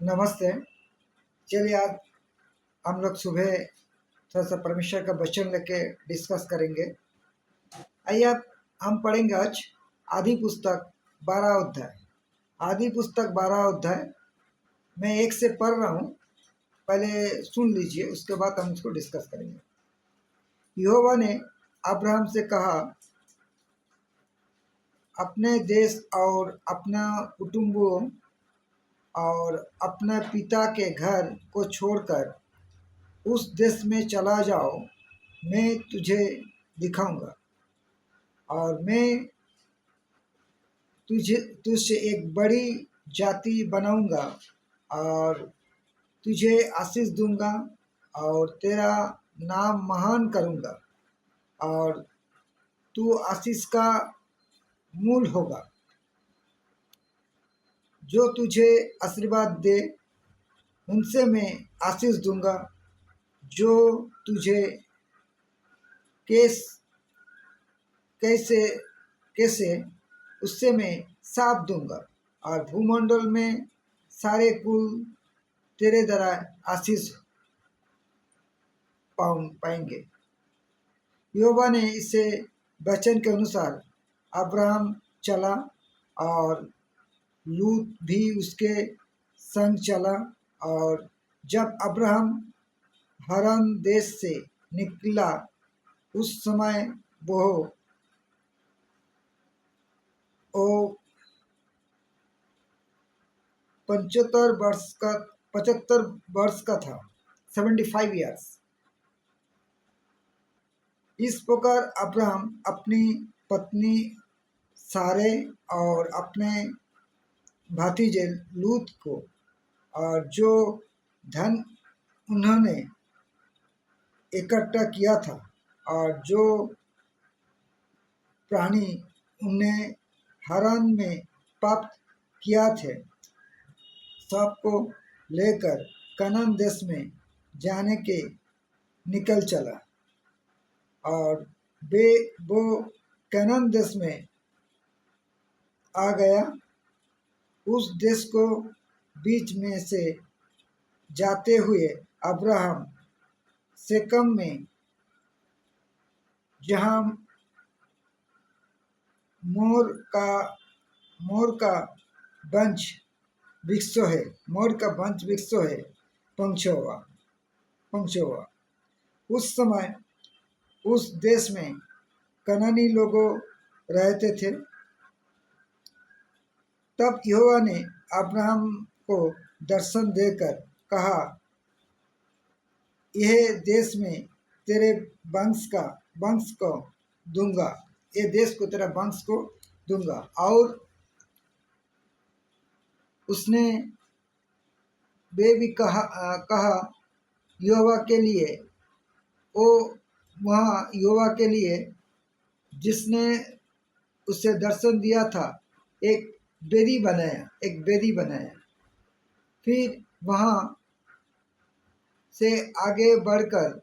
नमस्ते। चलिए आज हम लोग सुबह थोड़ा सा परमेश्वर का वचन लेके डिस्कस करेंगे। आइए अब हम पढ़ेंगे आज आदि पुस्तक 12 अध्याय। आदि पुस्तक 12 अध्याय मैं एक से पढ़ रहा हूँ, पहले सुन लीजिए, उसके बाद हम इसको डिस्कस करेंगे। यहोवा ने अब्राहम से कहा, अपने देश और अपना कुटुंबों और अपने पिता के घर को छोड़कर उस देश में चला जाओ, मैं तुझे दिखाऊंगा और मैं तुझसे एक बड़ी जाति बनाऊंगा और तुझे आशीष दूंगा और तेरा नाम महान करूंगा और तू आशीष का मूल होगा। जो तुझे आशीर्वाद दे उनसे मैं आशीष दूंगा, जो तुझे केस कैसे कैसे उससे मैं साथ दूंगा और भूमंडल में सारे कुल तेरे द्वारा आशीष पाएंगे। यहोवा ने इसे वचन के अनुसार अब्राहम चला और लूत भी उसके संग चला। और जब अब्राहम हरान देश से निकला उस समय वो ओ 75 वर्ष का था, 75 ईयर्स। इस प्रकार अब्राहम अपनी पत्नी सारे और अपने भतीजे लूत को और जो धन उन्होंने इकट्ठा किया था और जो प्राणी उन्हें हरान में प्राप्त किया थे, सबको लेकर कनान देश में जाने के निकल चला। और वो कनान देश में आ गया। उस देश को बीच में से जाते हुए अब्राहम शेकम में, जहाँ मोर का वंश वृक्ष है, पहुँचा हुआ। उस समय उस देश में कनानी लोगों रहते थे। तब यहोवा ने अब्राहम को दर्शन देकर कहा, यह देश में तेरे वंश को दूंगा, ये देश को तेरा वंश को दूंगा। और उसने वे भी कहा यहोवा के लिए, ओ वहाँ यहोवा के लिए जिसने उसे दर्शन दिया था एक बेदी बनाया। फिर वहाँ से आगे बढ़कर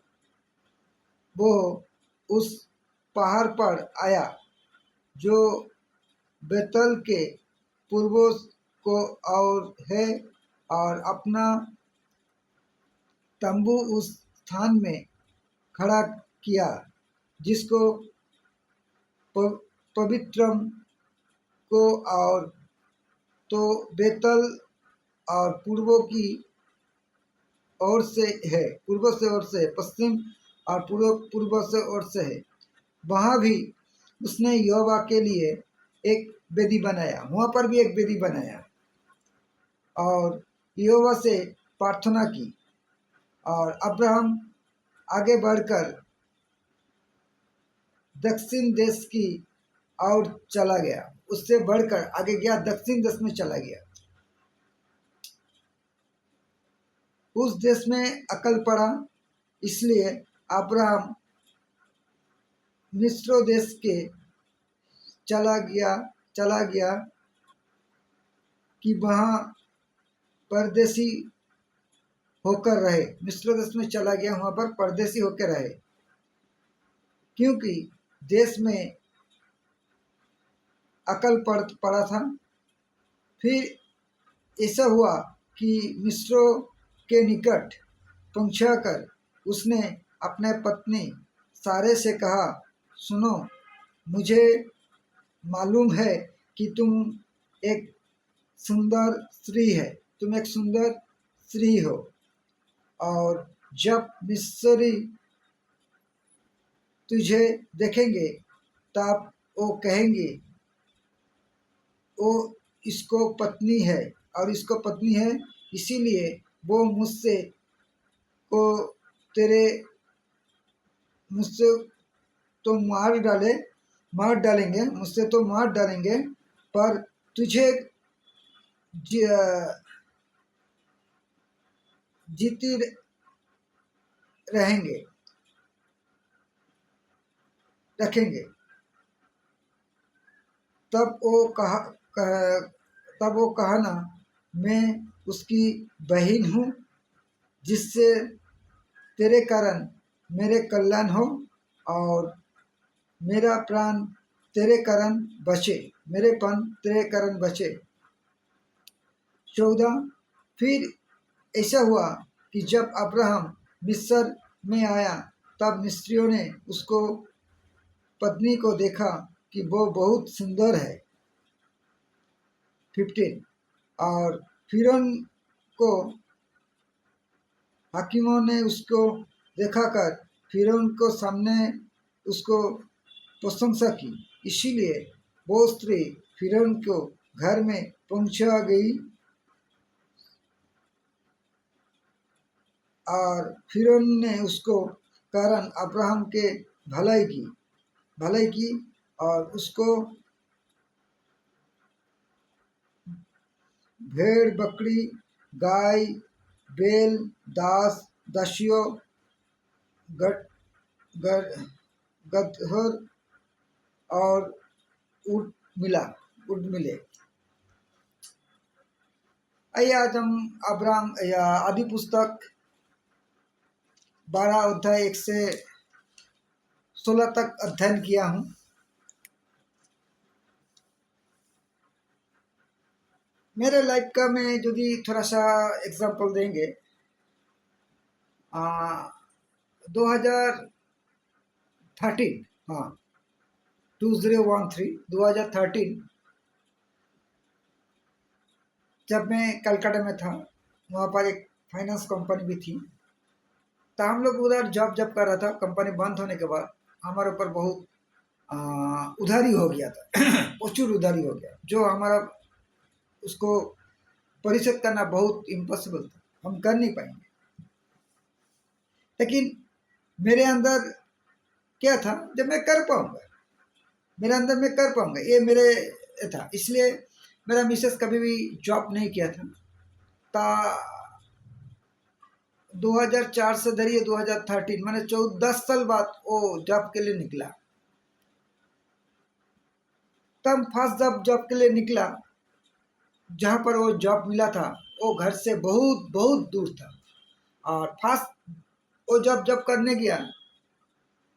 वो उस पहाड़ पर आया जो बेतल के पूर्वों को और है, और अपना तंबू उस स्थान में खड़ा किया जिसको पवित्रम को, और तो बेतल और पूर्वों की ओर से है, पूर्व से पश्चिम और पूर्व से ओर से है। वहाँ भी उसने यहोवा के लिए एक वेदी बनाया, वहाँ पर भी एक वेदी बनाया और यहोवा से प्रार्थना की। और अब्राहम आगे बढ़कर दक्षिण देश की ओर चला गया, उससे बढ़कर आगे गया, दक्षिण देश में चला गया। उस देश में अकल पड़ा, इसलिए अब्राहम मिस्र देश के चला गया कि वहाँ परदेसी होकर रहे। मिस्र देश में चला गया, वहाँ पर परदेसी होकर रहे, क्योंकि देश में अकल पड़ा था। फिर ऐसा हुआ कि मिस्रों के निकट पहुंचाकर उसने अपने पत्नी सारे से कहा, सुनो, मुझे मालूम है कि तुम एक सुंदर स्त्री है, तुम एक सुंदर स्त्री हो, और जब मिस्री तुझे देखेंगे तब वो कहेंगे वो इसको पत्नी है, और इसको पत्नी है, इसीलिए वो को तेरे मुझसे तो मार डालेंगे, मुझसे तो मार डालेंगे, पर तुझे जीती रहेंगे रखेंगे। तब वो कहा ना, मैं उसकी बहन हूँ, जिससे तेरे कारण मेरे कल्याण हो और मेरा प्राण तेरे कारण बचे, मेरे प्राण तेरे कारण बचे। 14, फिर ऐसा हुआ कि जब अब्राहम मिस्र में आया तब मिस्रियों ने उसको पत्नी को देखा कि वो बहुत सुंदर है। 15, और फिरौन को हाकिमों ने उसको देखाकर फिरौन को सामने उसको प्रशंसा की, इसीलिए वो स्त्री फिरौन को घर में पहुंचा गई और फिरौन ने उसको कारण अब्राहम के भलाई की और उसको भेड़ बकरी, गाय बैल, दासियों, गदहर और ऊँट मिले। आइए आज हम अब्राहम या आदि पुस्तक 12 अध्याय 1 से 16 तक अध्ययन किया हूँ। मेरे लाइफ का मैं यदि थोड़ा सा एग्जांपल देंगे, 2013, हाँ 2013 जब मैं कलकत्ता में था, वहाँ पर एक फाइनेंस कंपनी भी थी, तो हम लोग उधर जॉब कर रहा था। कंपनी बंद होने के बाद हमारे ऊपर बहुत उधारी हो गया था प्रचुर उधारी हो गया, जो हमारा उसको परिशोध करना बहुत इम्पॉसिबल था, हम कर नहीं पाएंगे। लेकिन मेरे अंदर क्या था, जब मैं कर पाऊंगा, मेरे अंदर मैं कर पाऊंगा, ये मेरे था। इसलिए मेरा मिसेस कभी भी जॉब नहीं किया था। 2004 से धरिए 2013, मैंने 10 साल बाद वो जॉब के लिए निकला। तब फर्स्ट जॉब के लिए निकला, जहाँ पर वो जॉब मिला था वो घर से बहुत बहुत दूर था, और फर्स्ट वो जॉब करने गया,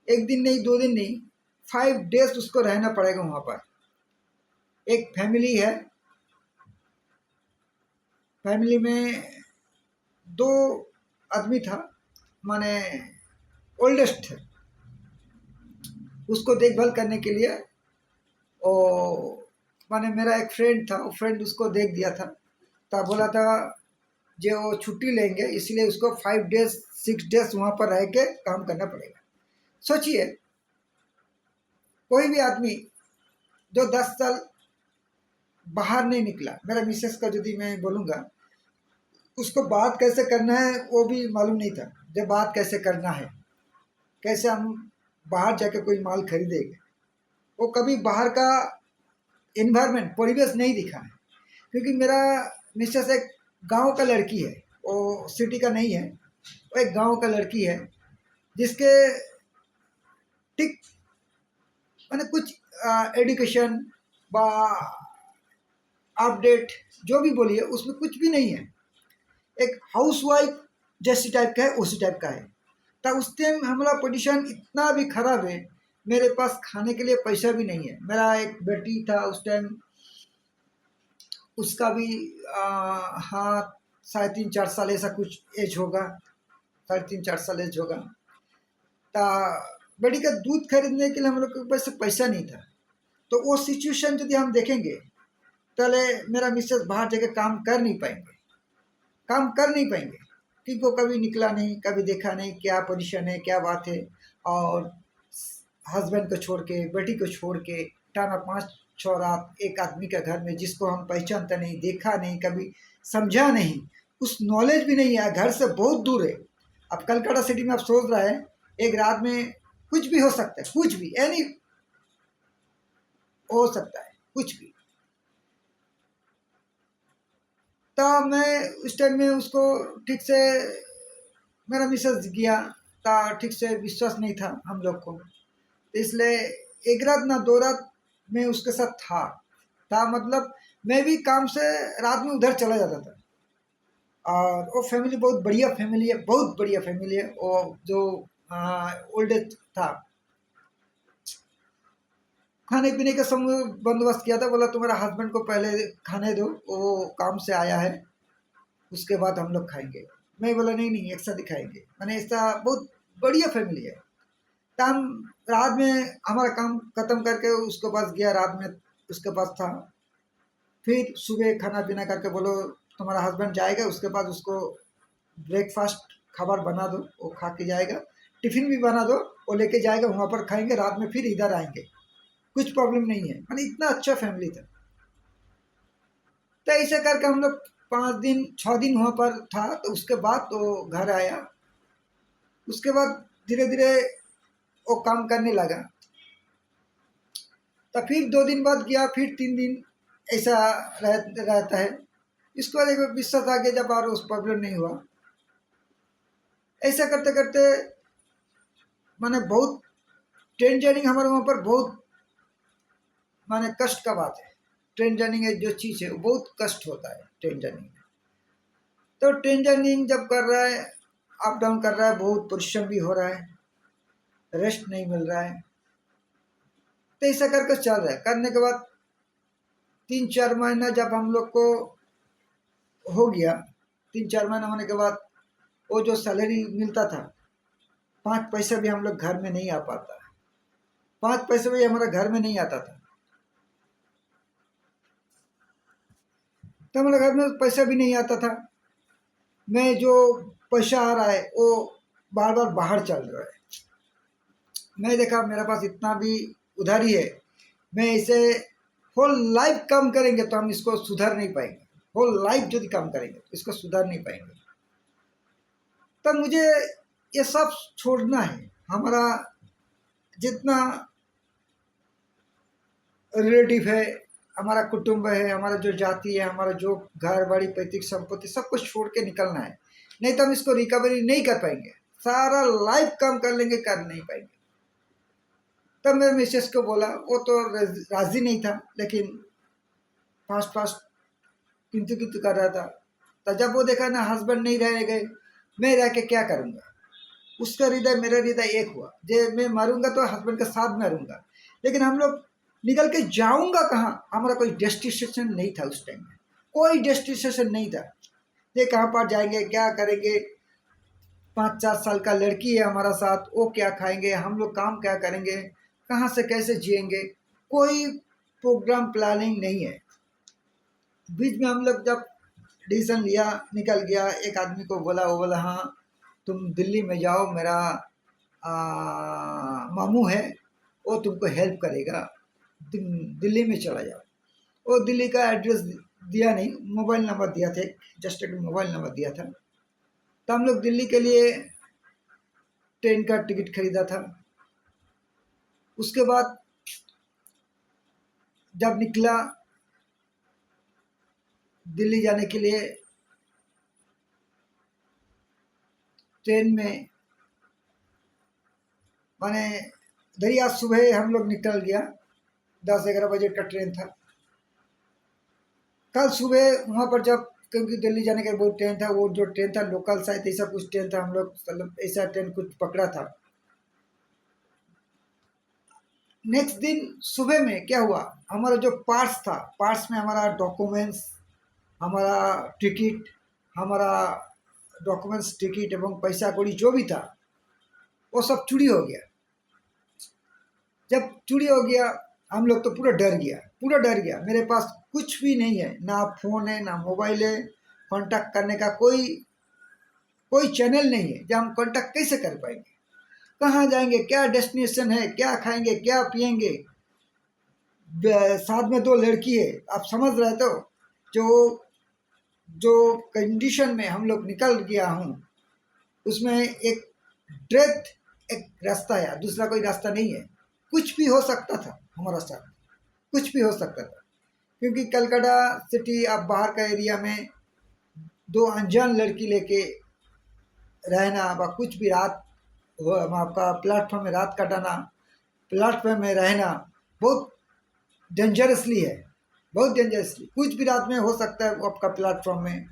एक दिन नहीं, 2 दिन नहीं, 5 डेज उसको रहना पड़ेगा वहाँ पर। एक फैमिली है, फैमिली में 2 आदमी था, माने ओल्डेस्ट है, उसको देखभाल करने के लिए। और माने मेरा एक फ्रेंड था, वो फ्रेंड उसको देख दिया था, तब बोला था जो वो छुट्टी लेंगे, इसलिए उसको 5 डेज 6 डेज वहाँ पर रह के काम करना पड़ेगा। सोचिए, कोई भी आदमी जो 10 साल बाहर नहीं निकला, मेरा मिसेस का यदि मैं बोलूँगा, उसको बात कैसे करना है वो भी मालूम नहीं था। जब बात कैसे करना है, कैसे हम बाहर जाके कोई माल खरीदेंगे, वो कभी बाहर का इन्वायरमेंट, परिवेश नहीं दिखा है। क्योंकि मेरा मिसेस एक गांव का लड़की है, वो सिटी का नहीं है, वो एक गांव का लड़की है, जिसके ठीक मैंने कुछ एडुकेशन बा अपडेट जो भी बोलिए उसमें कुछ भी नहीं है। एक हाउसवाइफ जैसी टाइप का है, उसी टाइप का है। तो उस टाइम हमारा पोजीशन इतना भी खराब है, मेरे पास खाने के लिए पैसा भी नहीं है। मेरा एक बेटी था उस टाइम, उसका भी हाथ शायद 3-4 साल ऐसा कुछ एज होगा, 3.5-4 साल एज होगा। ता बड़ी का दूध खरीदने के लिए हम लोग के पास पैसा नहीं था। तो वो सिचुएशन यदि हम देखेंगे, पहले मेरा मिसेस बाहर जाके काम कर नहीं पाएंगे, काम कर नहीं पाएंगे, क्योंकि वो कभी निकला नहीं, कभी देखा नहीं क्या पोजीशन है, क्या बात है। और हस्बैंड को छोड़ के, बेटी को छोड़ के टाना 5-6 रात एक आदमी के घर में, जिसको हम पहचानते नहीं, देखा नहीं, कभी समझा नहीं, उस नॉलेज भी नहीं है, घर से बहुत दूर है। अब कलकत्ता सिटी में आप सोच रहा है एक रात में कुछ भी हो सकता है, कुछ भी एनी हो सकता है, कुछ भी। तो मैं उस टाइम में उसको ठीक से, मेरा मिसेस गया था, ठीक से विश्वास नहीं था हम लोग को, तो इसलिए एक रात ना 2 रात मैं उसके साथ था मतलब मैं भी काम से रात में उधर चला जाता था। और वो फैमिली बहुत बढ़िया फैमिली है, बहुत बढ़िया फैमिली है। वो जो ओल्ड एज था, खाने पीने का सब बंदोबस्त किया था, बोला तुम्हारा हस्बैंड को पहले खाने दो, वो काम से आया है, उसके बाद हम लोग खाएंगे। मैं बोला नहीं नहीं, एक साथ ही खाएंगे। मैंने ऐसा बहुत बढ़िया फैमिली है। तो हम रात में हमारा काम खत्म करके उसके पास गया, रात में उसके पास था। फिर सुबह खाना पीना करके बोलो तुम्हारा हस्बैंड जाएगा, उसके बाद उसको ब्रेकफास्ट खाबर बना दो, वो खा के जाएगा। टिफिन भी बना दो, वो लेके जाएगा, वहाँ पर खाएंगे, रात में फिर इधर आएंगे, कुछ प्रॉब्लम नहीं है। मैंने इतना अच्छा फैमिली था। तो ऐसे करके हम लोग 5 दिन 6 दिन वहाँ पर था। तो उसके बाद तो घर आया, उसके बाद धीरे धीरे वो काम करने लगा। तो फिर 2 दिन बाद गया, फिर 3 दिन ऐसा रहता है। इसको बाद एक विश्वास आ गया, जब और उस प्रॉब्लम नहीं हुआ। ऐसा करते करते माने बहुत ट्रेन जर्नी हमारे वहाँ पर बहुत माने कष्ट का बात है। ट्रेन जर्नी एक जो चीज़ है वो बहुत कष्ट होता है ट्रेन जर्नी में। तो ट्रेन जर्नी जब कर रहा है, अप डाउन कर रहा है, बहुत परिश्रम भी हो रहा है, रेस्ट नहीं मिल रहा है। तो ऐसा करके चल रहा है। करने के बाद 3-4 महीना जब हम लोग को हो गया, 3-4 महीना होने के बाद वो जो सैलरी मिलता था, 5 पैसा भी हम लोग घर में नहीं आ पाता, 5 पैसे भी हमारा घर में नहीं आता था। तो हमारे घर में पैसा भी नहीं आता था। मैं जो पैसा आ रहा है वो बार बार बाहर चल रहा है। मैं देखा मेरे पास इतना भी उधारी है, मैं इसे होल लाइफ कम करेंगे तो हम इसको सुधार नहीं पाएंगे। होल लाइफ यदि कम करेंगे तो इसको सुधार नहीं पाएंगे। तब मुझे ये सब छोड़ना है। हमारा जितना रिलेटिव है, हमारा कुटुंब है, हमारा जो जाति है, हमारा जो घर बाड़ी पैतृक संपत्ति, सब कुछ छोड़ के निकलना है। नहीं तो हम इसको रिकवरी नहीं कर पाएंगे, सारा लाइफ कम कर लेंगे, कर नहीं पाएंगे। तब मैं मिसेस को बोला, वो तो राजी नहीं था, लेकिन फास्ट फास्ट किंतु किंतु कर रहा था। तो जब वो देखा ना हस्बैंड नहीं रह गए, मैं रह के क्या करूँगा। उसका हृदय मेरा हृदय एक हुआ, जे मैं मरूंगा तो हस्बैंड के साथ मरूंगा, लेकिन हम लोग निकल के जाऊंगा कहाँ। हमारा कोई डेस्टिनेशन नहीं था उस टाइम में, कोई डेस्टिनेशन नहीं था। ये कहाँ पर जाएंगे, क्या करेंगे। 5-4 साल का लड़की है हमारा साथ, वो क्या खाएंगे, हम लोग काम क्या करेंगे, कहाँ से कैसे जिएंगे, कोई प्रोग्राम प्लानिंग नहीं है। बीच में हम लोग जब डिसीजन लिया, निकल गया। एक आदमी को बोला, वो बोला हाँ तुम दिल्ली में जाओ, मेरा मामू है, वो तुमको हेल्प करेगा, तुम दिल्ली में चला जाओ। वो दिल्ली का एड्रेस दिया नहीं, मोबाइल नंबर दिया था, जस्ट एक मोबाइल नंबर दिया था। तो हम लोग दिल्ली के लिए ट्रेन का टिकट खरीदा था। उसके बाद जब निकला दिल्ली जाने के लिए, ट्रेन में माने दरिया सुबह हम लोग निकल गया, 10-11 बजे का ट्रेन था। कल सुबह वहाँ पर जब, क्योंकि दिल्ली जाने का बहुत ट्रेन था, वो जो ट्रेन था लोकल शायद ऐसा कुछ ट्रेन था, हम लोग मतलब ऐसा ट्रेन कुछ पकड़ा था। नेक्स्ट दिन सुबह में क्या हुआ, हमारा जो पार्ट्स था, पार्ट्स में हमारा डॉक्यूमेंट्स, हमारा टिकट, हमारा डॉक्यूमेंट्स, टिकट एवं पैसा कौड़ी जो भी था वो सब चोरी हो गया। जब चोरी हो गया हम लोग तो पूरा डर गया, पूरा डर गया। मेरे पास कुछ भी नहीं है, ना फ़ोन है ना मोबाइल है, कांटेक्ट करने का कोई कोई चैनल नहीं है। जब हम कांटेक्ट कैसे कर पाएंगे, कहाँ जाएंगे, क्या डेस्टिनेशन है, क्या खाएंगे, क्या पिएंगे। साथ में दो लड़की है, आप समझ रहे तो जो जो कंडीशन में हम लोग निकल गया हूँ उसमें एक डेथ, एक रास्ता है, दूसरा कोई रास्ता नहीं है। कुछ भी हो सकता था हमारा साथ, कुछ भी हो सकता था। क्योंकि कलकत्ता सिटी, आप बाहर का एरिया में दो अनजान लड़की लेके रहना, व कुछ भी रात आपका प्लेटफॉर्म में रात कटाना, प्लेटफॉर्म में रहना बहुत डेंजरसली है, बहुत डेंजरसली। कुछ भी रात में हो सकता है वो आपका प्लेटफॉर्म में।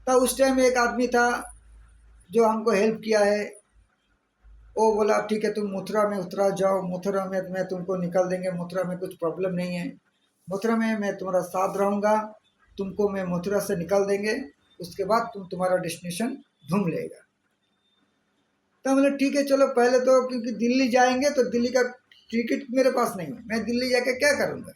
तो उस टाइम एक आदमी था जो हमको हेल्प किया है। वो बोला ठीक है तुम मथुरा में उतरा जाओ, मथुरा में मैं तुमको निकल देंगे, मथुरा में कुछ प्रॉब्लम नहीं है, मथुरा में मैं तुम्हारा साथ रहूँगा, तुमको मैं मथुरा से निकल देंगे, उसके बाद तुम्हारा डेस्टिनेशन ढूंढ लेगा। तो बोले ठीक है चलो, पहले तो क्योंकि दिल्ली जाएंगे तो दिल्ली का टिकट मेरे पास नहीं है, मैं दिल्ली जाके क्या करूँगा।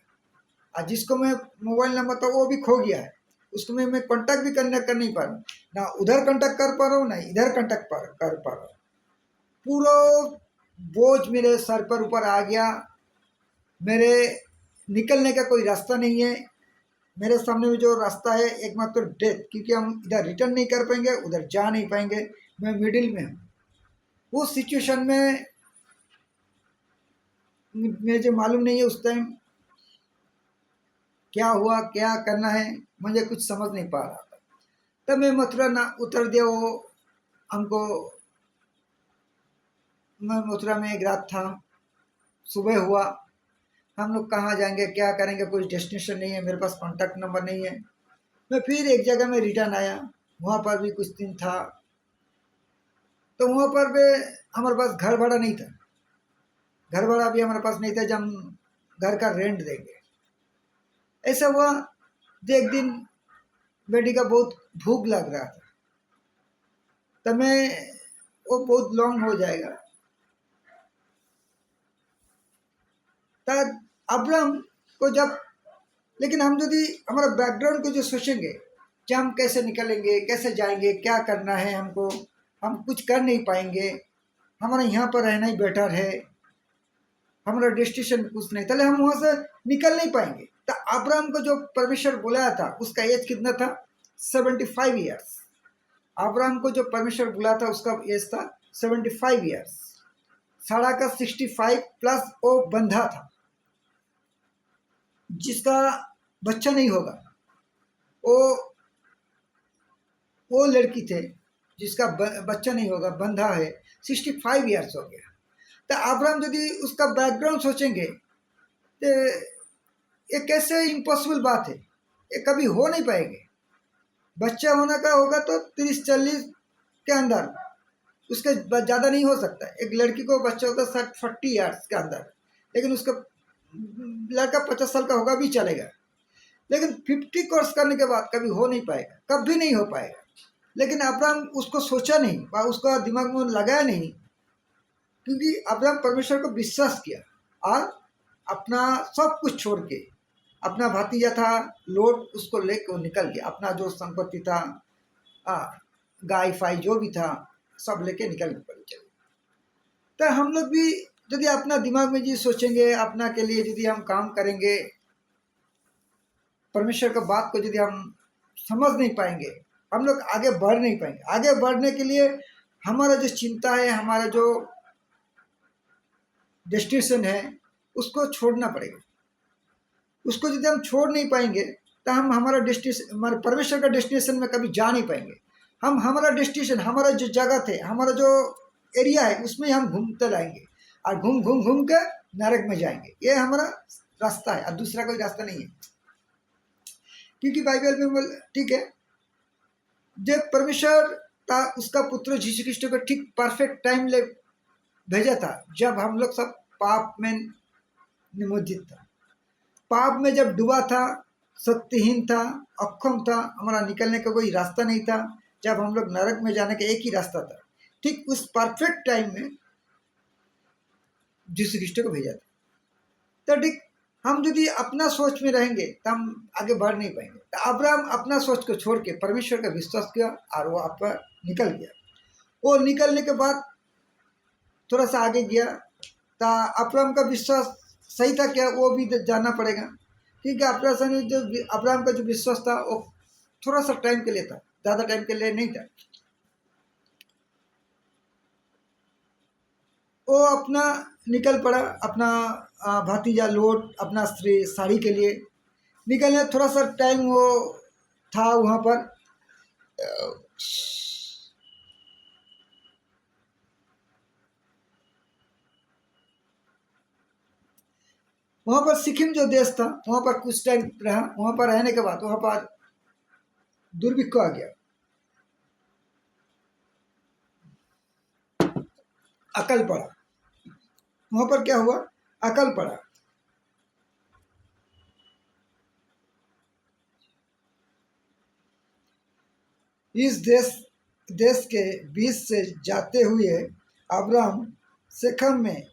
और जिसको मैं मोबाइल नंबर था वो भी खो गया है, उसको मैं कांटेक्ट भी कर नहीं पा रहा हूँ, ना उधर कांटेक्ट कर पा रहा हूँ ना इधर कांटेक्ट कर पा रहा हूँ। पूरा बोझ मेरे सर पर ऊपर आ गया। मेरे निकलने का कोई रास्ता नहीं है। मेरे सामने में जो रास्ता है एकमात्र डेथ, क्योंकि हम इधर रिटर्न नहीं कर पाएंगे, उधर जा नहीं पाएंगे। मैं मिडिल में हूँ। उस सिचुएशन में मुझे मालूम नहीं है उस टाइम क्या हुआ, क्या करना है, मुझे कुछ समझ नहीं पा रहा था। तब मैं मथुरा ना उतर दिया। वो हमको, मैं मथुरा में एक रात था, सुबह हुआ, हम लोग कहाँ जाएंगे, क्या करेंगे, कोई डेस्टिनेशन नहीं है, मेरे पास कॉन्टैक्ट नंबर नहीं है। मैं फिर एक जगह में रिटर्न आया, वहाँ पर भी कुछ दिन था। तो वहाँ पर भी हमारे पास घर भाड़ा नहीं था, घर भाड़ा भी हमारे पास नहीं था जब हम घर का रेंट देंगे। ऐसा हुआ, एक दिन बेटी का बहुत भूख लग रहा था, तो मैं, वो बहुत लॉन्ग हो जाएगा, तब अब्राम को जब, लेकिन हम यदि हमारा बैकग्राउंड को जो सोचेंगे कि हम कैसे निकलेंगे, कैसे जाएंगे, क्या करना है हमको, हम कुछ कर नहीं पाएंगे, हमारा यहाँ पर रहना ही बेटर है, हमारा डेस्टिनेशन कुछ नहीं, पहले हम वहाँ से निकल नहीं पाएंगे। तो अब्राम को जो परमेश्वर बुलाया था उसका एज कितना था, 75 ईयर्स। अब्राम को जो परमेश्वर बुलाया था उसका एज था 75 ईयर्स। सारा का 65 प्लस वो बंधा था जिसका बच्चा नहीं होगा। वो वो लड़की थे जिसका बच्चा नहीं होगा, बंधा है, 65 ईयर्स हो गया। तो अब्राहम यदि उसका बैकग्राउंड सोचेंगे तो ये कैसे इम्पॉसिबल बात है, ये कभी हो नहीं पाएंगे। बच्चा होने का होगा तो 30-40 के अंदर, उसके ज़्यादा नहीं हो सकता। एक लड़की को बच्चा होता है 40 ईयर्स के अंदर, लेकिन उसका लड़का 50 साल का होगा भी चलेगा। लेकिन 50 कोर्स करने के बाद कभी हो नहीं पाएगा, कभी नहीं हो पाएगा। लेकिन अब्राहम उसको सोचा नहीं, उसका दिमाग में लगाया नहीं, क्योंकि अब्राहम परमेश्वर को विश्वास किया और अपना सब कुछ छोड़ के, अपना भतीजा था लोट, उसको लेकर वो निकल गया। अपना जो संपत्ति था, गाय फाई जो भी था, सब लेके निकल पड़ी चले। तो हम लोग भी यदि अपना दिमाग में जी सोचेंगे, अपना के लिए यदि हम काम करेंगे, परमेश्वर का बात को यदि हम समझ नहीं पाएंगे, हम लोग आगे बढ़ नहीं पाएंगे। आगे बढ़ने के लिए हमारा जो चिंता है, हमारा जो डेस्टिनेशन है, उसको छोड़ना पड़ेगा। उसको यदि हम छोड़ नहीं पाएंगे तो हम हमारा डेस्टिनेशन, हमारे परमेश्वर का डेस्टिनेशन में कभी जा नहीं पाएंगे। हम हमारा डेस्टिनेशन, हमारा जो जगह थे, हमारा जो एरिया है, उसमें हम घूमते रहेंगे और घूम घूम घूम के नरक में जाएंगे। ये हमारा रास्ता है और दूसरा कोई रास्ता नहीं है। क्योंकि बाइबल में बोल, ठीक है, जब परमेश्वर था उसका पुत्र यीशु क्रिस्ट को ठीक परफेक्ट टाइम ले भेजा था, जब हम लोग सब पाप में निमज्जित था, पाप में जब डूबा था, शक्तिहीन था, अक्षम था, हमारा निकलने का कोई रास्ता नहीं था। जब हम लोग नरक में जाने का एक ही रास्ता था, ठीक उस परफेक्ट टाइम में यीशु ख्रिस्ट को भेजा था। तो ठीक हम यदि अपना सोच में रहेंगे तो हम आगे बढ़ नहीं पाएंगे। तो अब्राहम अपना सोच को छोड़ के परमेश्वर का विश्वास किया और वो आप निकल गया। वो निकलने के बाद थोड़ा सा आगे गया तो अब्राहम का विश्वास सही था क्या, वो भी जानना पड़ेगा। क्योंकि अब्राहम का जो विश्वास था वो थोड़ा सा टाइम के लिए था, ज़्यादा टाइम के लिए नहीं था। वो अपना निकल पड़ा, अपना भतीजा लोट अपना स्त्री साड़ी के लिए निकलने। थोड़ा सा टाइम वो था वहाँ पर। वहाँ पर सिक्किम जो देश था वहाँ पर कुछ टाइम रहा। वहाँ पर रहने के बाद वहाँ पर दुर्भिक्ष आ गया, अकल पड़ा। वहाँ पर क्या हुआ, अकल पड़ा। इस देश के बीच से जाते हुए अब्राहम शेखम में,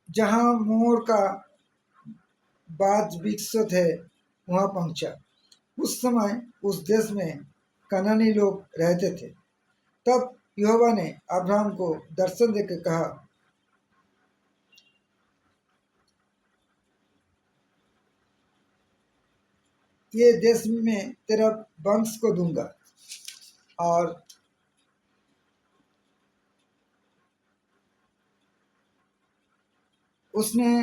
जहाँ मोर का बाज विकसित है, वहाँ पहुँचा। उस समय उस देश में कनानी लोग रहते थे। तब यहोवा ने अब्राहम को दर्शन देकर कहा, ये देश में तेरा वंश को दूंगा। और उसने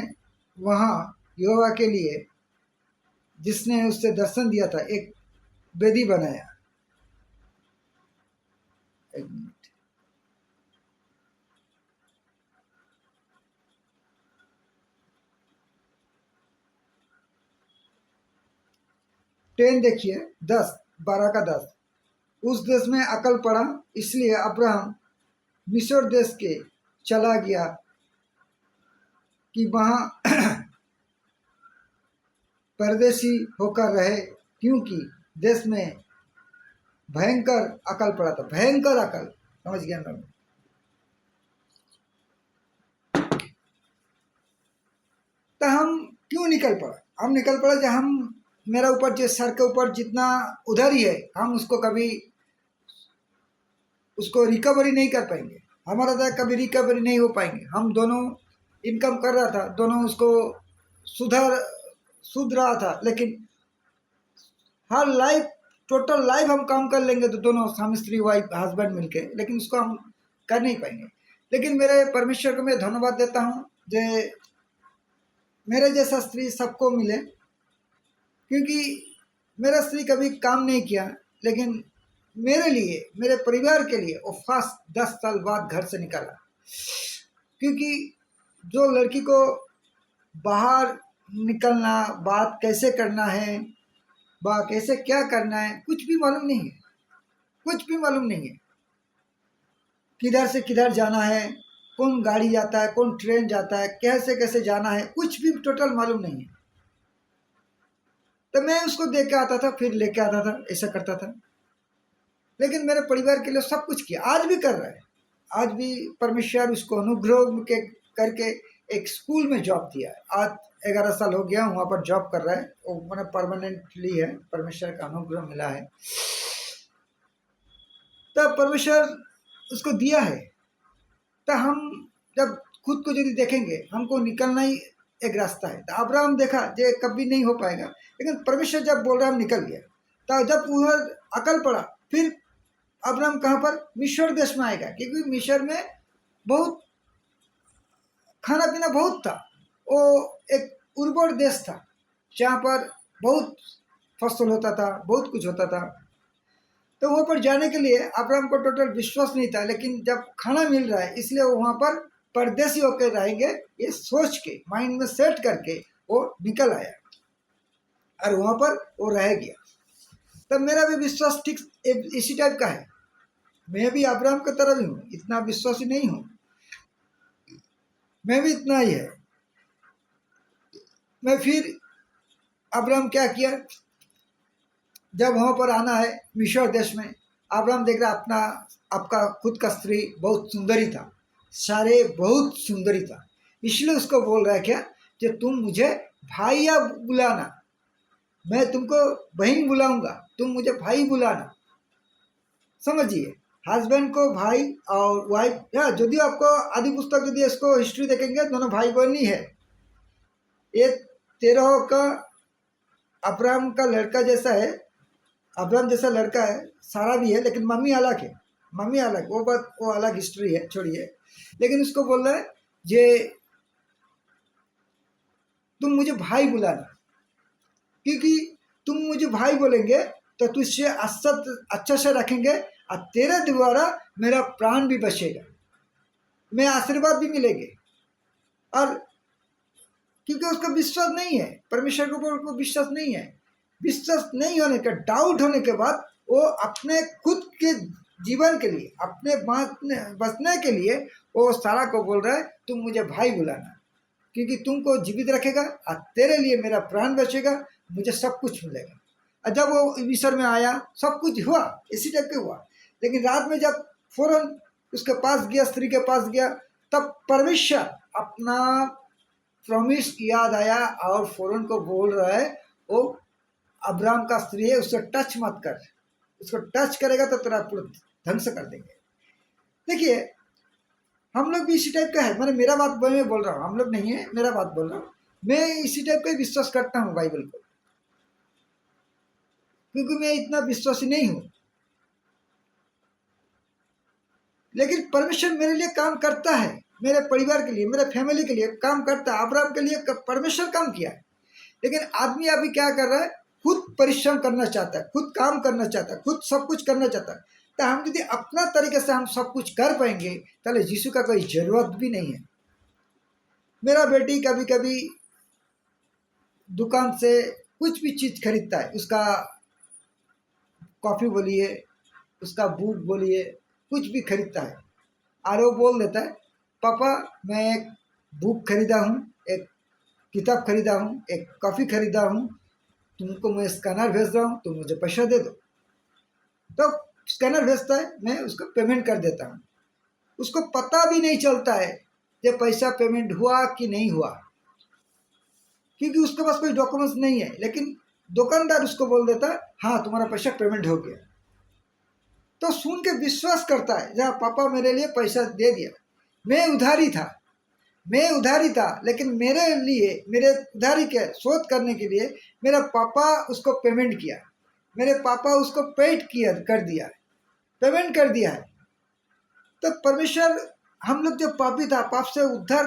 वहाँ यहोवा के लिए, जिसने उससे दर्शन दिया था, एक वेदी बनाया। एक मिनट। 10 देखिए, 10, 12 का 10। उस देश में अकल पड़ा, इसलिए अब्राहम मिस्र देश के चला गया कि वहाँ परदेशी होकर रहे, क्योंकि देश में भयंकर अकल पड़ा था। भयंकर अकल, समझ गया ना। तो हम क्यों निकल पड़ा, हम निकल पड़ा जब हम, मेरा ऊपर जो सर के ऊपर जितना उधर ही है, हम उसको कभी उसको रिकवरी नहीं कर पाएंगे। हमारा था कभी रिकवरी नहीं हो पाएंगे। हम दोनों इनकम कर रहा था, दोनों उसको सुध रहा था, लेकिन हर लाइफ, टोटल लाइफ हम काम कर लेंगे तो दोनों स्वामी स्त्री वाइफ हस्बैंड मिलके, लेकिन उसको हम कर नहीं पाएंगे। लेकिन मेरे परमेश्वर को मैं धन्यवाद देता हूँ जे मेरे जैसा स्त्री सबको मिले। क्योंकि मेरा स्त्री कभी काम नहीं किया, लेकिन मेरे लिए, मेरे परिवार के लिए वो फर्स्ट 10 साल बाद घर से निकाला। क्योंकि जो लड़की को बाहर निकलना, बात कैसे करना है, बा कैसे क्या करना है, कुछ भी मालूम नहीं है। कुछ भी मालूम नहीं है, किधर से किधर जाना है, कौन गाड़ी जाता है, कौन ट्रेन जाता है, कैसे कैसे जाना है, कुछ भी टोटल मालूम नहीं है। तो मैं उसको दे के आता था, फिर लेके आता था, ऐसा करता था। लेकिन मेरे परिवार के लिए सब कुछ किया, आज भी कर रहा है। आज भी परमेश्वर उसको अनुग्रह के करके एक स्कूल में जॉब दिया है। आज 11 साल हो गया वहाँ पर जॉब कर रहा है। वो मैंने परमानेंटली है, परमेश्वर का अनुग्रह मिला है। तब परमेश्वर उसको दिया है। तो हम जब खुद को यदि देखेंगे, हमको निकलना ही एक रास्ता है। तो अब्राहम देखा ये कभी नहीं हो पाएगा, लेकिन परमेश्वर जब बोल रहा हम निकल गया। तो जब उधर अकल पड़ा, फिर अब्राहम कहाँ पर, मिस्र देश में आएगा। क्योंकि मिस्र में बहुत खाना पीना बहुत था। वो एक उर्वर देश था, जहाँ पर बहुत फसल होता था, बहुत कुछ होता था। तो वहाँ पर जाने के लिए अब्राहम को टोटल विश्वास नहीं था, लेकिन जब खाना मिल रहा है इसलिए वो वहाँ पर परदेशी होकर रहेंगे, ये सोच के माइंड में सेट करके वो निकल आया और वहाँ पर वो रह गया। तब मेरा भी विश्वास ठीक इसी टाइप का है। मैं भी अब्राहम की तरह ही हूँ, इतना विश्वासी नहीं हूँ, मैं भी इतना ही है। मैं फिर अब्राहम क्या किया, जब वहाँ पर आना है मिस्र देश में, अब्राहम देख रहा अपना आपका खुद का स्त्री बहुत सुंदरी था, सारे बहुत सुंदरी था, इसलिए उसको बोल रहा है क्या कि तुम मुझे भाई या बुलाना, मैं तुमको बहन बुलाऊंगा, तुम मुझे भाई बुलाना। समझिए, हस्बैंड को भाई और वाइफ, या यदि आपको आदि पुस्तक यदि इसको हिस्ट्री देखेंगे दोनों भाई बहन ही है। ये तेरह का अब्राहम का लड़का जैसा है, अब्राहम जैसा लड़का है, सारा भी है, लेकिन मम्मी अलग है, मम्मी अलग, वो बात वो अलग हिस्ट्री है, छोड़िए। लेकिन उसको बोल रहा है ये तुम मुझे भाई बुलाना, क्योंकि तुम मुझे भाई बोलेंगे तो तुझसे अच्छा से रखेंगे और तेरे द्वारा मेरा प्राण भी बचेगा, मैं आशीर्वाद भी मिलेंगे। और क्योंकि उसका विश्वास नहीं है, परमेश्वर के ऊपर उसको विश्वास नहीं है, विश्वास नहीं होने का, डाउट होने के बाद वो अपने खुद के जीवन के लिए, अपने बचने के लिए वो सारा को बोल रहा है तुम मुझे भाई बुलाना, क्योंकि तुमको जीवित रखेगा और तेरे लिए मेरा प्राण बचेगा, मुझे सब कुछ मिलेगा। और जब वो मिस्र में आया सब कुछ हुआ इसी टाइप के हुआ, लेकिन रात में जब फौरन उसके पास गया, स्त्री के पास गया, तब परमेश्वर अपना प्रॉमिस याद आया और फौरन को बोल रहा है वो अब्राहम का स्त्री है, उससे टच मत कर, उसको टच करेगा तो तेरा पूरा ध्वंस कर देंगे। देखिए हम लोग भी इसी टाइप का है, मैंने मेरा बात मैं बोल रहा हूँ, हम लोग नहीं है, मेरा बात बोल रहा हूँ, मैं इसी टाइप का ही विश्वास करता हूँ बाइबल को, क्योंकि मैं इतना विश्वासी नहीं हूँ, लेकिन परमेश्वर मेरे लिए काम करता है, मेरे परिवार के लिए, मेरे फैमिली के लिए काम करता है। अब्राहम के लिए परमेश्वर काम किया है, लेकिन आदमी अभी क्या कर रहा है, खुद परिश्रम करना चाहता है, खुद काम करना चाहता है, खुद सब कुछ करना चाहता है। तो हम यदि अपना तरीके से हम सब कुछ कर पाएंगे तो यीशु का कोई जरूरत भी नहीं है। मेरा बेटी कभी कभी दुकान से कुछ भी चीज़ खरीदता है, उसका कॉफ़ी बोलिए, उसका बुक बोलिए, कुछ भी खरीदता है, और वो बोल देता है पापा मैं एक बुक खरीदा हूँ, एक किताब खरीदा हूँ, एक कॉफ़ी खरीदा हूँ, तुमको मैं स्कैनर भेज रहा हूँ, तुम मुझे पैसा दे दो। तो स्कैनर भेजता है, मैं उसको पेमेंट कर देता हूँ, उसको पता भी नहीं चलता है कि पैसा पेमेंट हुआ कि नहीं हुआ, क्योंकि उसके पास कोई डॉक्यूमेंट्स नहीं है, लेकिन दुकानदार उसको बोल देता है हाँ तुम्हारा पैसा पेमेंट हो गया। तो सुन के विश्वास करता है जहाँ पापा मेरे लिए पैसा दे दिया, मैं उधारी था, मैं उधारी था, लेकिन मेरे लिए, मेरे उधारी के शोध करने के लिए मेरा पापा उसको पेमेंट किया, मेरे पापा उसको पेड किया, कर दिया, पेमेंट कर दिया है। तो परमेश्वर, हम लोग जो पापी था, पाप से उद्धार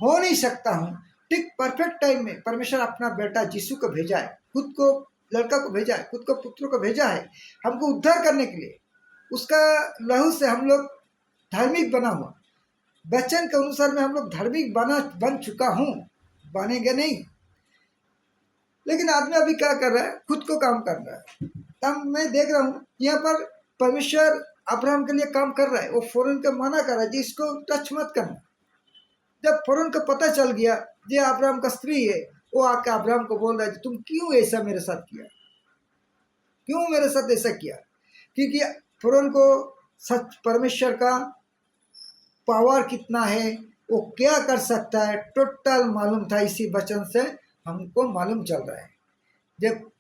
हो नहीं सकता हूँ, ठीक परफेक्ट टाइम में परमेश्वर अपना बेटा यीशु को भेजा है, खुद को लड़का को भेजा है, खुद को पुत्र को भेजा है हमको उद्धार करने के लिए। उसका लहू से हम लोग धार्मिक बना हुआ, वचन के अनुसार में हम लोग धार्मिक बन चुका हूँ, बनेंगे नहीं। लेकिन आदमी अभी क्या कर रहा है, खुद को काम कर रहा है। तब मैं देख रहा हूँ यहाँ पर परमेश्वर अब्राहम के लिए काम कर रहा है, वो फौरन का मना कर रहा है जी इसको टच मत करना। जब फौरन को पता चल गया ये अब्राहम का स्त्री है, वो आके अब्राहम को बोल रहा है तुम क्यों ऐसा मेरे साथ किया, क्यों मेरे साथ ऐसा किया, क्योंकि फौरन को सच परमेश्वर का पावर कितना है, वो क्या कर सकता है, टोटल मालूम था, इसी वचन से हमको मालूम चल रहा है। जब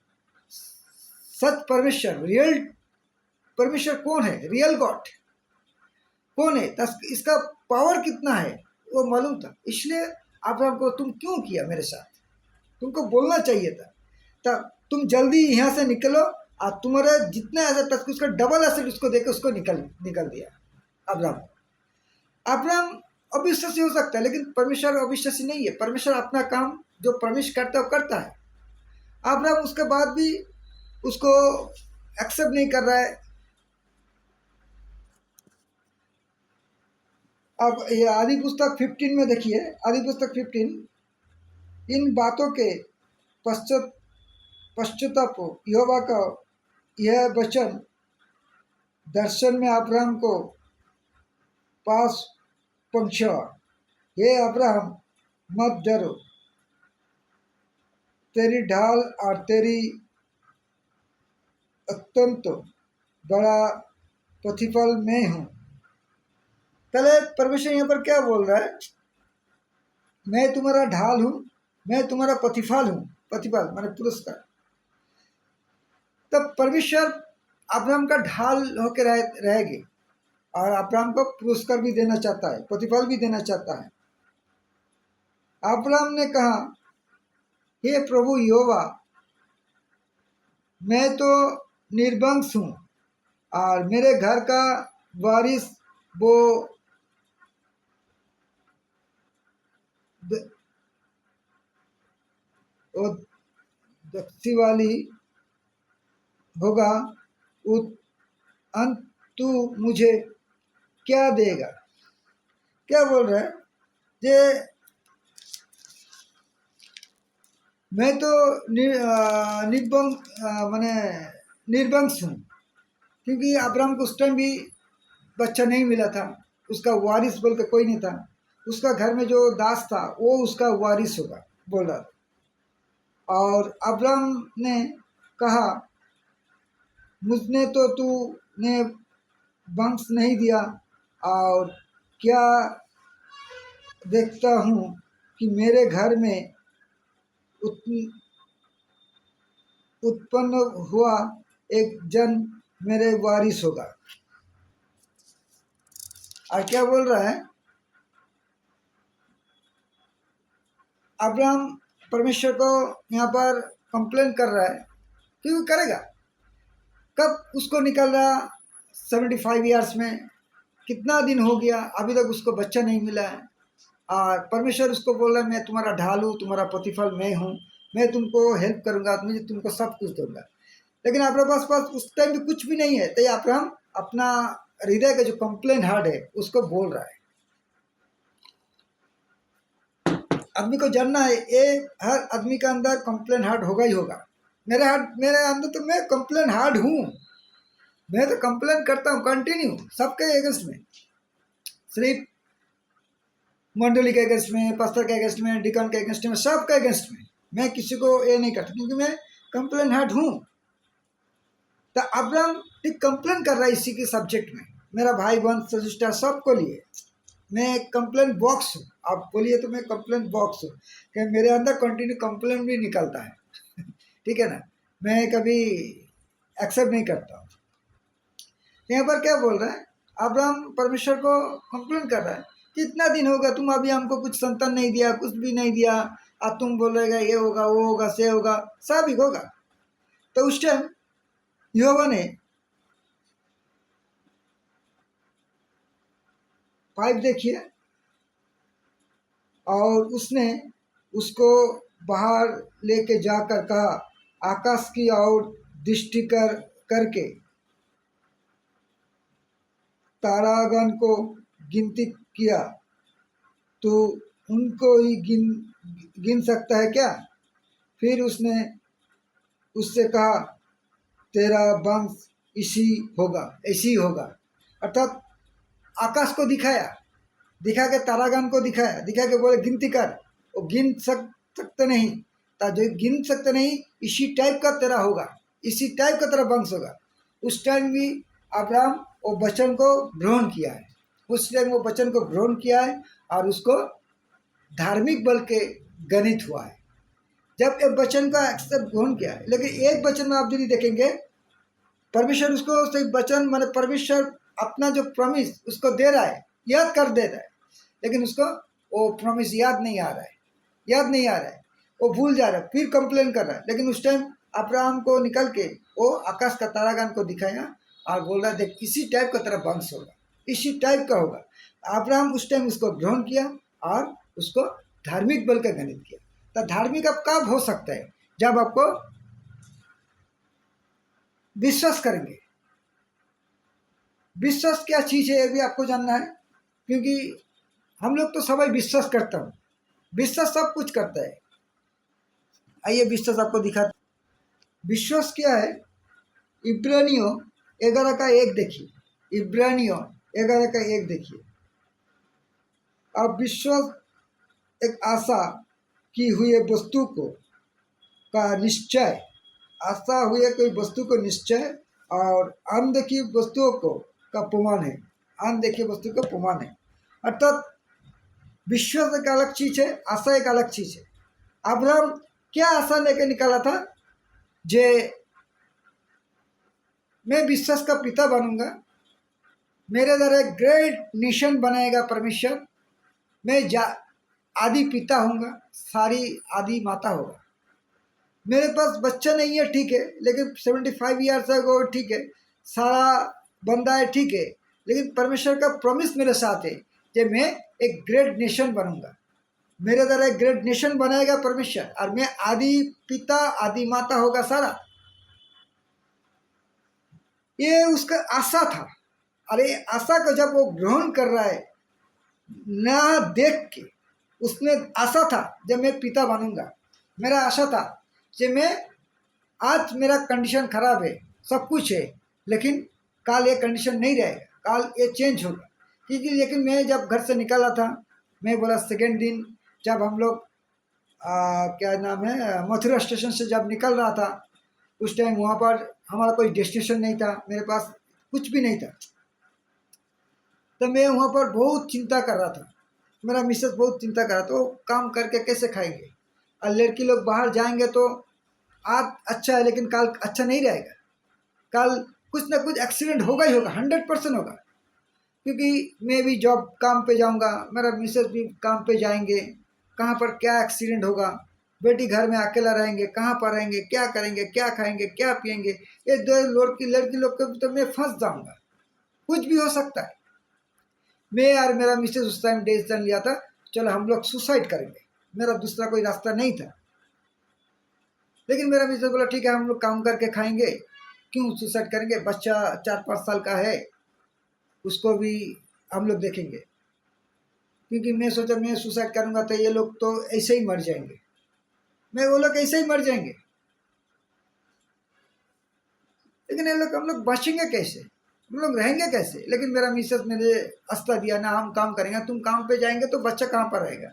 सच परमेश्वर, रियल परमेश्वर कौन है, रियल गॉड कौन है, इसका पावर कितना है वो मालूम था। इसलिए अब्राहम को तुम क्यों किया मेरे साथ, तुमको बोलना चाहिए था, तब तुम जल्दी यहाँ से निकलो, और तुम्हारा जितना एसेट था उसका डबल एसेट उसको देकर उसको निकल दिया अब्राहम। अब्राहम अविश्वासी हो सकता है, लेकिन परमेश्वर अविश्वासी नहीं है, परमेश्वर अपना काम जो परमेश्वर करता है वो करता है। अब्राहम उसके बाद भी उसको एक्सेप्ट नहीं कर रहा है। अब ये आदि पुस्तक 15 में देखिए, आदि पुस्तक 15, इन बातों के पश्चाताप यहोवा का यह वचन दर्शन में अब्राहम को पास पहुंचा, हे अब्राहम मत डरो, तेरी ढाल और तेरी अत्यंत बड़ा प्रतिफल मैं हूँ। पहले परमेश्वर यहाँ पर क्या बोल रहा है? मैं तुम्हारा ढाल हूँ, मैं तुम्हारा प्रतिफल हूँ। प्रतिफल माने पुरस्कार। तब परमेश्वर अब्राहम का ढाल होकर रहेगी और अब्राहम को पुरस्कार भी देना चाहता है, प्रतिफल भी देना चाहता है। अब्राहम ने कहा, हे प्रभु यहोवा, मैं तो निर्वंश हूँ और मेरे घर का वारिस वो वो दक्षी वाली होगा। अंत तू मुझे क्या देगा? क्या बोल रहा है? जे मैं तो माने निर्वंश हूँ, क्योंकि अब्राहम को उस टाइम भी बच्चा नहीं मिला था, उसका वारिस बोल के कोई नहीं था। उसका घर में जो दास था वो उसका वारिस होगा बोल रहा था। और अब्राहम ने कहा, मुझने तो तूने वंश नहीं दिया, और क्या देखता हूँ कि मेरे घर में उत्पन्न हुआ एक जन मेरे वारिस होगा। और क्या बोल रहा है? अब्राहम परमेश्वर को यहाँ पर कंप्लेन कर रहा है, क्यों करेगा? कब उसको निकल रहा? 75 ईयर्स में कितना दिन हो गया, अभी तक उसको बच्चा नहीं मिला है। और परमेश्वर उसको बोल रहा है, मैं तुम्हारा ढाल हूँ, तुम्हारा प्रतिफल मैं हूँ, मैं तुमको हेल्प करूँगा, मुझे तुमको सब कुछ दूंगा। लेकिन आपके पास उस टाइम भी कुछ भी नहीं है। तो ये अब्राहम अपना हृदय का जो कंप्लेन हार्ट है उसको बोल रहा है। आदमी को जानना है, ये हर आदमी का अंदर कंप्लेन हार्ट होगा ही होगा। मेरे अंदर तो मैं कंप्लेन हार्ट हूँ, मैं तो कंप्लेन करता हूँ कंटिन्यू सबके अगेंस्ट में, सिर्फ मंडली के अगेंस्ट में, पास्टर के अगेंस्ट में, डिकन के अगेंस्ट में, सबके अगेंस्ट में मैं किसी को ये नहीं करता, क्योंकि मैं कंप्लेन हार्ट हूँ। तो अब्राहम ठीक कंप्लेन कर रहा है इसी के सब्जेक्ट में। मेरा भाई बहन सिस्टर सबको लिए मैं कंप्लेन बॉक्स हूँ। आप बोलिए तो मैं कंप्लेन बॉक्स हूँ, कि मेरे अंदर कंटिन्यू कंप्लेन भी निकलता है ठीक है ना, मैं कभी एक्सेप्ट नहीं करता। यहाँ पर क्या बोल रहा है? अब्राहम परमेश्वर को कंप्लेन कर रहा है, कितना दिन होगा तुम अभी हमको कुछ संतान नहीं दिया, कुछ भी नहीं दिया, अब तुम बोल रहेगा ये होगा वो होगा से होगा, सब ही होगा। तो उस टाइम यहोवा ने पाइप देखिए, और उसने उसको बाहर लेके जाकर कहा, आकाश की ओर दृष्टि करके तारागण को गिनती किया, तो उनको ही गिन सकता है क्या? फिर उसने उससे कहा, तेरा वंश इसी होगा, ऐसी होगा। अर्थात आकाश को दिखाया, दिखा के तारागण को दिखाया, दिखा के बोले गिनती कर। वो सकते नहीं था, जो गिन सकते नहीं, इसी टाइप का तेरा होगा, इसी टाइप का तेरा वंश होगा। उस टाइम भी अब्राहम वो वचन को ग्रहण किया है, उस टाइम वो वचन को ग्रहण किया है और उसको धार्मिक बल के गणित हुआ है, जब एक वचन का एक्सेप्ट ग्रहण किया है। लेकिन एक वचन में आप यदि देखेंगे, परमेश्वर उसको सिर्फ वचन माने परमेश्वर अपना जो प्रॉमिस उसको दे रहा है, याद कर दे रहा है, लेकिन उसको वो प्रॉमिस याद नहीं आ रहा है, याद नहीं आ रहा है, वो भूल जा रहा है, फिर कंप्लेन कर रहा है। लेकिन उस टाइम अब्राहम को निकल के वो आकाश का तारागण को दिखाया और बोल रहा, देख इसी टाइप का तेरा वंश होगा, इसी टाइप का होगा। अब्राहम उस टाइम उसको ग्रहण किया और उसको धार्मिक बल का गणित किया। तो धार्मिक अब कब हो सकता है? जब आपको विश्वास करेंगे। विश्वास क्या चीज़ है ये भी आपको जानना है, क्योंकि हम लोग तो सभी विश्वास करता हूँ, विश्वास सब कुछ करता है। आइए विश्वास आपको दिखाते। विश्वास क्या है? इब्रानियों 11 का 1 देखिए, इब्रानियों 11 का 1 देखिए। अब विश्वास एक आशा की हुई वस्तु को का निश्चय, आशा हुई कोई वस्तु को निश्चय, और अनदेखी वस्तुओं को का प्रमाण है, अनदेखी वस्तु का प्रमाण है। अर्थात विश्वास एक अलग चीज है, आशा एक अलग चीज है। अब्राहम क्या आशा लेकर निकाला था? जे मैं विश्वास का पिता बनूंगा, मेरे द्वारा एक ग्रेट नेशन बनाएगा परमेश्वर, मैं आदि पिता हूँगा, सारी आदि माता होगा। मेरे पास बच्चा नहीं है, ठीक है, लेकिन 75 ईयर्स अगो, ठीक है, सारा बंदा है, ठीक है, लेकिन परमेश्वर का प्रॉमिस मेरे साथ है कि मैं एक ग्रेट नेशन बनूंगा, मेरे द्वारा एक ग्रेट नेशन बनाएगा परमेश्वर, और मैं आदि पिता आदि माता होगा सारा। ये उसका आशा था। अरे आशा को जब वो ग्रहण कर रहा है ना देख के, उसने आशा था जब मैं पिता बनूंगा, मेरा आशा था कि मैं आज मेरा कंडीशन खराब है, सब कुछ है, लेकिन कल ये कंडीशन नहीं रहेगा, कल ये चेंज होगा। क्योंकि लेकिन मैं जब घर से निकला था, मैं बोला सेकेंड दिन जब हम लोग क्या नाम है मथुरा स्टेशन से जब निकल रहा था, उस टाइम वहाँ पर हमारा कोई डेस्टिनेशन नहीं था, मेरे पास कुछ भी नहीं था। तो मैं वहाँ पर बहुत चिंता कर रहा था, मेरा मिसेस बहुत चिंता कर रहा था, तो काम करके कैसे खाएंगे, और लड़की लोग बाहर जाएंगे तो आज अच्छा है लेकिन कल अच्छा नहीं रहेगा, कल कुछ ना कुछ एक्सीडेंट होगा ही होगा, 100% होगा। क्योंकि मैं भी जॉब काम पे जाऊंगा, मेरा मिसेस भी काम पे जाएंगे, कहाँ पर क्या एक्सीडेंट होगा, बेटी घर में अकेला रहेंगे, कहाँ पर रहेंगे, क्या करेंगे, क्या खाएंगे, क्या पिएंगे, ये दो लड़की लोग को तो मैं फंस जाऊंगा, कुछ भी हो सकता है। मैं और मेरा मिसेस उस टाइम डिसीजन लिया था, चलो हम लोग सुसाइड करेंगे, मेरा दूसरा कोई रास्ता नहीं था। लेकिन मेरा मिसेस बोला ठीक है हम लोग काम करके खाएंगे, क्यों सुसाइड करेंगे, बच्चा 4-5 साल का है, उसको भी हम लोग देखेंगे। क्योंकि मैं सोचा मैं सुसाइड करूंगा तो ये लोग तो ऐसे ही मर जाएंगे, मैं वो लोग ऐसे ही मर जाएंगे, लेकिन ये लोग हम लोग बचेंगे कैसे, हम लोग रहेंगे कैसे। लेकिन मेरा मिसेस मेरे रास्ता दिया ना, हम काम करेंगे, तुम काम पे जाएंगे तो बच्चा कहाँ पर रहेगा,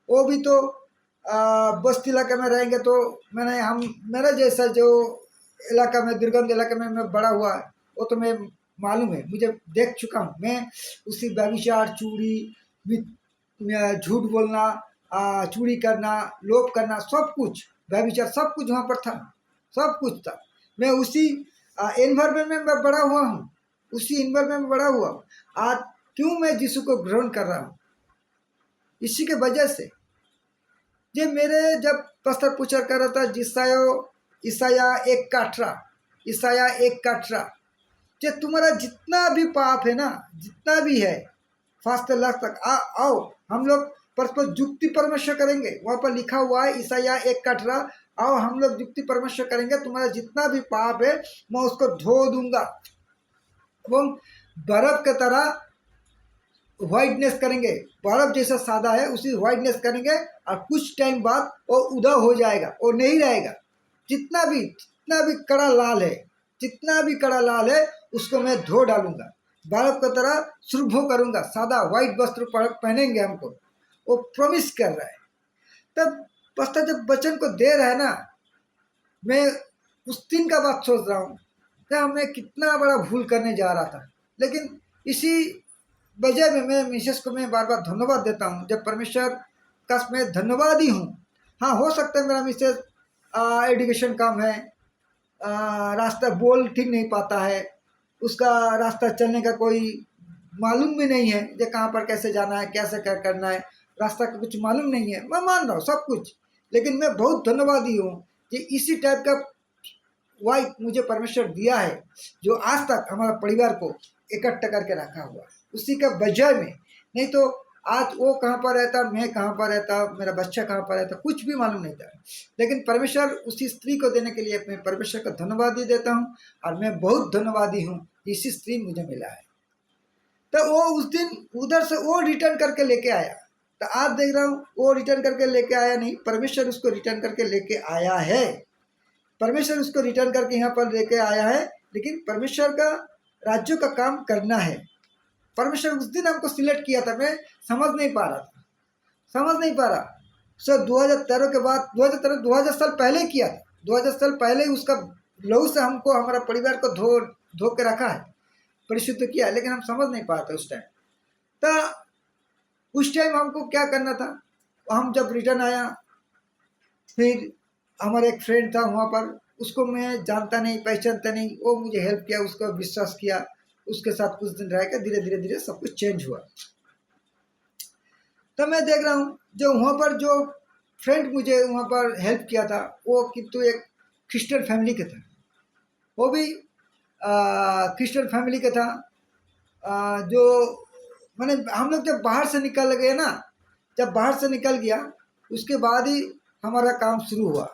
वो भी तो बस्ती इलाके में रहेंगे। तो मैंने हम मेरा जैसा जो इलाका में दुर्गम इलाके में मैं बड़ा हुआ है, वो तो मैं मालूम है, मुझे देख चुका हूँ मैं। उसी व्यभिचार, चूड़ी, झूठ बोलना, चूड़ी करना, लोभ करना, सब कुछ व्यभिचार, सब कुछ वहाँ पर था, सब कुछ था। मैं उसी एनवायरमेंट में बड़ा हुआ हूँ, उसी एनवायरमेंट में बड़ा हुआ हूँ। आज क्यों मैं यीशु को ग्रहण कर रहा हूँ, इसी के वजह से। ये मेरे जब पस्तर पूछा कर रहा था ईसाया 1:18, ईसाया 1:18, कि तुम्हारा जितना भी पाप है ना, जितना भी है, फास्ट लाख तक आओ हम लोग परस्पर युक्ति परमेश्वर करेंगे। वहाँ पर लिखा हुआ है ईसाया 1:18, आओ हम लोग युक्ति परमेश्वर करेंगे, तुम्हारा जितना भी पाप है मैं उसको धो दूंगा, एवं बर्फ की तरह व्हाइटनेस करेंगे, बर्फ जैसा सादा है उसी व्हाइटनेस करेंगे, और कुछ टाइम बाद वो उदाव हो जाएगा, वो नहीं रहेगा। जितना भी कड़ा लाल है, जितना भी कड़ा लाल है उसको मैं धो डालूंगा, बर्फ की तरह शुभ्र करूंगा, सादा व्हाइट वस्त्र पहनेंगे हमको, वो प्रॉमिस कर रहा है। तब पस्ता जब वचन को दे रहा है ना, मैं उस दिन का बात सोच रहा हूँ कि मैं कितना बड़ा भूल करने जा रहा था। लेकिन इसी वजह में मैं मिसेस को मैं बार बार धन्यवाद देता हूँ, जब परमेश्वर का मैं धन्यवाद ही हूँ। हाँ हो सकता है मेरा मिसेस एजुकेशन कम है, रास्ता बोल ठीक नहीं पाता है, उसका रास्ता चलने का कोई मालूम भी नहीं है, जो कहाँ पर कैसे जाना है, कैसे क्या करना है, रास्ता का कुछ मालूम नहीं है, मैं मान रहा हूँ सब कुछ। लेकिन मैं बहुत धन्यवादी हूँ कि इसी टाइप का वाइफ मुझे परमेश्वर दिया है, जो आज तक हमारा परिवार को इकट्ठा करके रखा हुआ, उसी का वजह में। नहीं तो आज वो कहाँ पर रहता, मैं कहाँ पर रहता, मेरा बच्चा कहाँ पर रहता, कुछ भी मालूम नहीं था। लेकिन परमेश्वर उसी स्त्री को देने के लिए मैं परमेश्वर का धन्यवादी देता हूँ, और मैं बहुत धन्यवादी हूँ इसी स्त्री मुझे मिला है। तो वो उस दिन उधर से वो रिटर्न करके लेके आया, तो आज देख रहा हूँ वो रिटर्न करके लेके आया नहीं, परमेश्वर उसको रिटर्न करके लेके आया है, परमेश्वर उसको रिटर्न करके यहाँ पर लेके आया है। लेकिन परमेश्वर का राज्यों का काम करना है। परमेश्वर उस दिन हमको सिलेक्ट किया था, मैं समझ नहीं पा रहा था, समझ नहीं पा रहा, सर 2013 के बाद 2013 साल पहले किया था, 2000 साल पहले ही उसका लहू से हमको हमारा परिवार को धो धो के रखा है, परिशुद्ध किया है, लेकिन हम समझ नहीं पाते उस टाइम। तो उस टाइम हमको क्या करना था, हम जब रिटर्न आया, फिर हमारा एक फ्रेंड था वहाँ पर, उसको मैं जानता नहीं पहचानता नहीं, वो मुझे हेल्प किया, उसको विश्वास किया, उसके साथ कुछ दिन रह कर धीरे धीरे धीरे सब कुछ चेंज हुआ। तो मैं देख रहा हूँ जो वहाँ पर जो फ्रेंड मुझे वहाँ पर हेल्प किया था, वो किंतु एक क्रिश्चियन फैमिली के था, वो भी क्रिश्चियन फैमिली का था। जो मैंने हम लोग जब बाहर से निकल गए ना, जब बाहर से निकल गया उसके बाद ही हमारा काम शुरू हुआ।